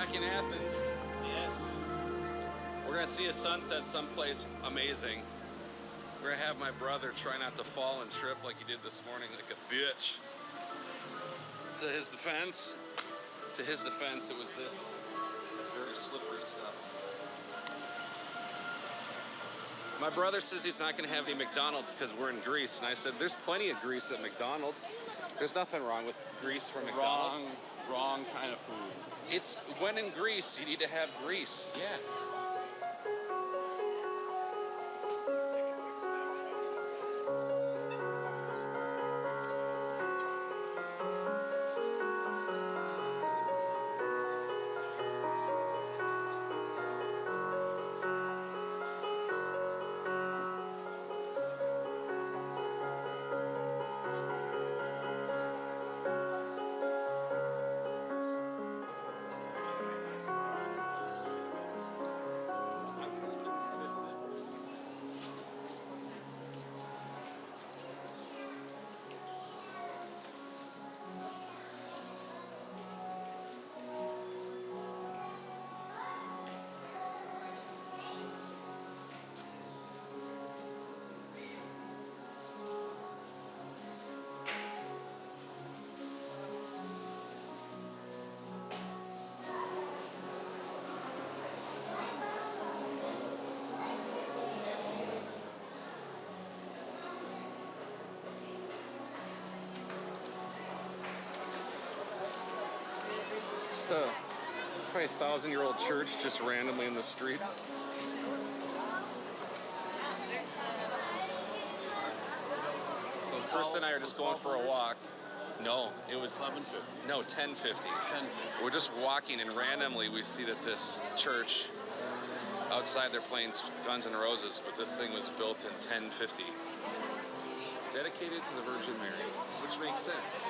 back in Athens. Yes. We're gonna see a sunset someplace amazing. We're gonna have my brother try not to fall and trip like he did this morning like a bitch. To his defense, it was this very slippery stuff. My brother says he's not gonna have any McDonald's because we're in Greece, and I said there's plenty of grease at McDonald's. There's nothing wrong with grease from McDonald's. Wrong kind of food. It's when in Greece, you need to have grease. Yeah. Just a probably 1,000-year-old church just randomly in the street. So Chris and I are just going for a walk. No, it was 11:50. No, 10:50. 10:50. We're just walking, and randomly we see that this church outside they're playing Guns N' Roses, but this thing was built in 1050, dedicated to the Virgin Mary, which makes sense.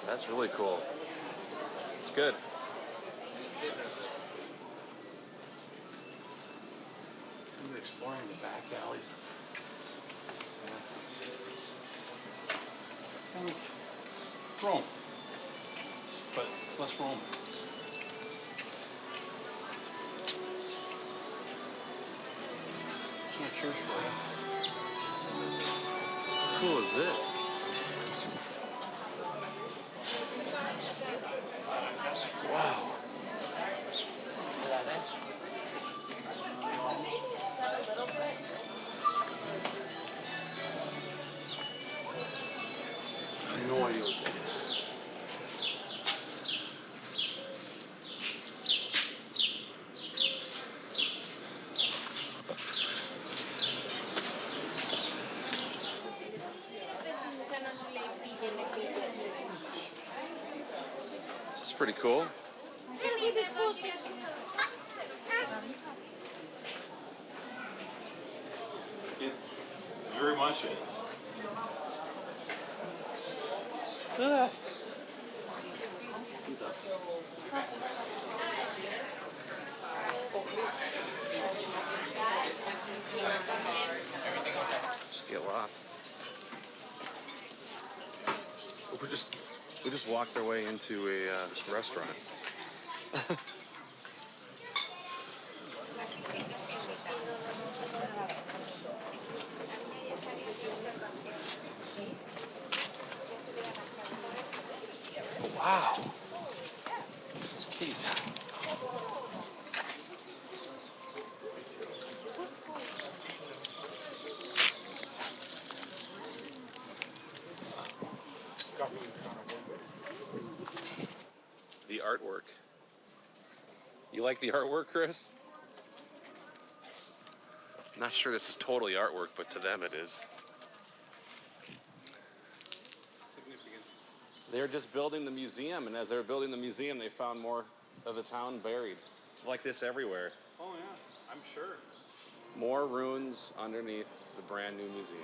That's really cool. It's good. So we're exploring the back alleys of Athens. Kind of Rome, but less Rome. It's no church for you. How cool is this? Wow. I have no idea what that is. This is pretty cool. It very much is. Just get lost. We just walked our way into a restaurant. Wow. It's kitty time. The artwork. You like the artwork, Chris? I'm not sure this is totally artwork, but to them it is. Significance. They're just building the museum, and as they were building the museum, they found more of the town buried. It's like this everywhere. Oh yeah, I'm sure. More ruins underneath the brand new museum.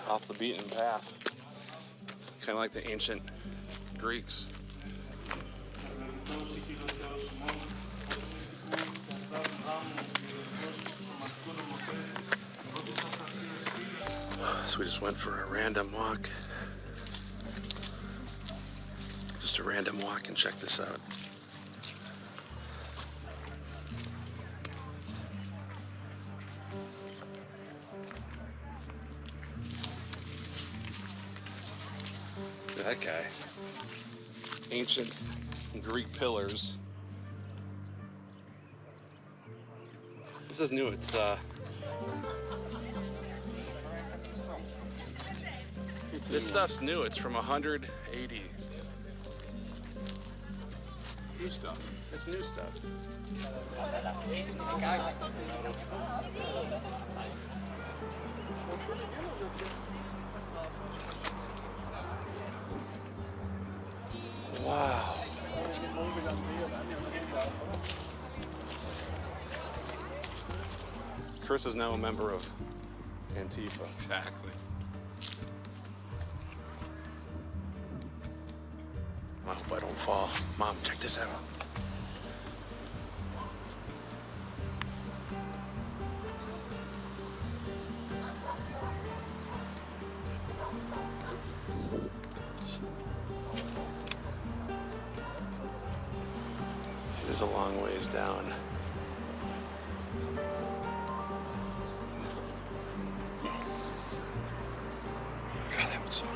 Off the beaten path. Kind of like the ancient Greeks. So we just went for a random walk. Just a random walk, and check this out. That guy. Ancient Greek pillars. This is new. It's this stuff's new. It's from 180. New stuff. It's new stuff. Wow. Chris is now a member of Antifa. Exactly. I hope I don't fall. Mom, check this out. It is a long ways down. God, that would suck.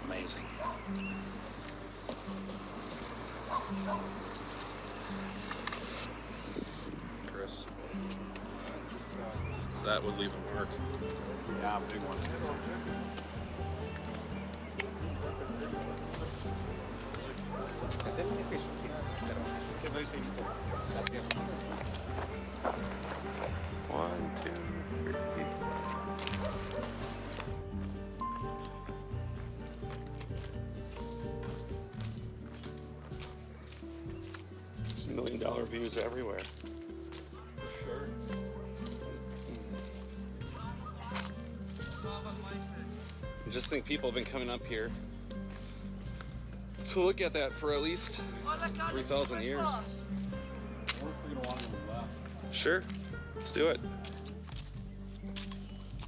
Amazing. Chris, that would leave a mark. Yeah, big one. One, two, three. It's $1 million views everywhere. Sure. I just think people have been coming up here to look at that for at least 3,000 years. I wonder if we're gonna want to go left. Sure, let's do it.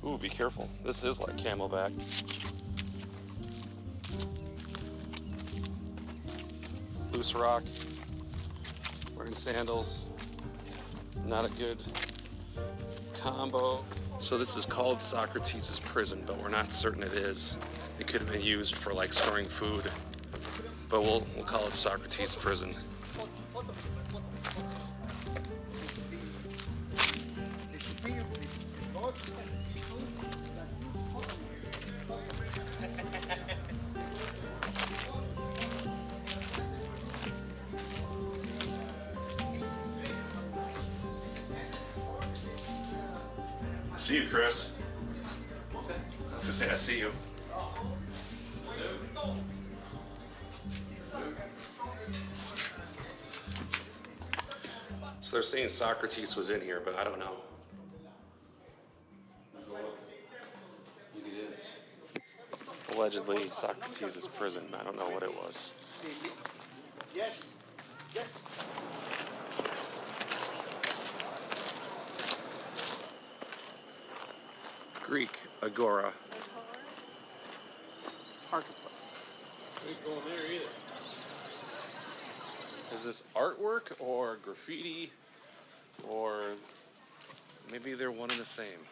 Ooh, be careful. This is like Camelback. Loose rock. Wearing sandals. Not a good combo. So this is called Socrates' prison, but we're not certain it is. It could have been used for like storing food, but we'll call it Socrates' prison. I see you, Chris. What's that? I was gonna say, I see you. So they're saying Socrates was in here, but I don't know. Maybe it is. Allegedly, Socrates' prison. I don't know what it was. Yes. Yes. Greek agora. Acropolis. We ain't going there either. Is this artwork or graffiti, or maybe they're one and the same?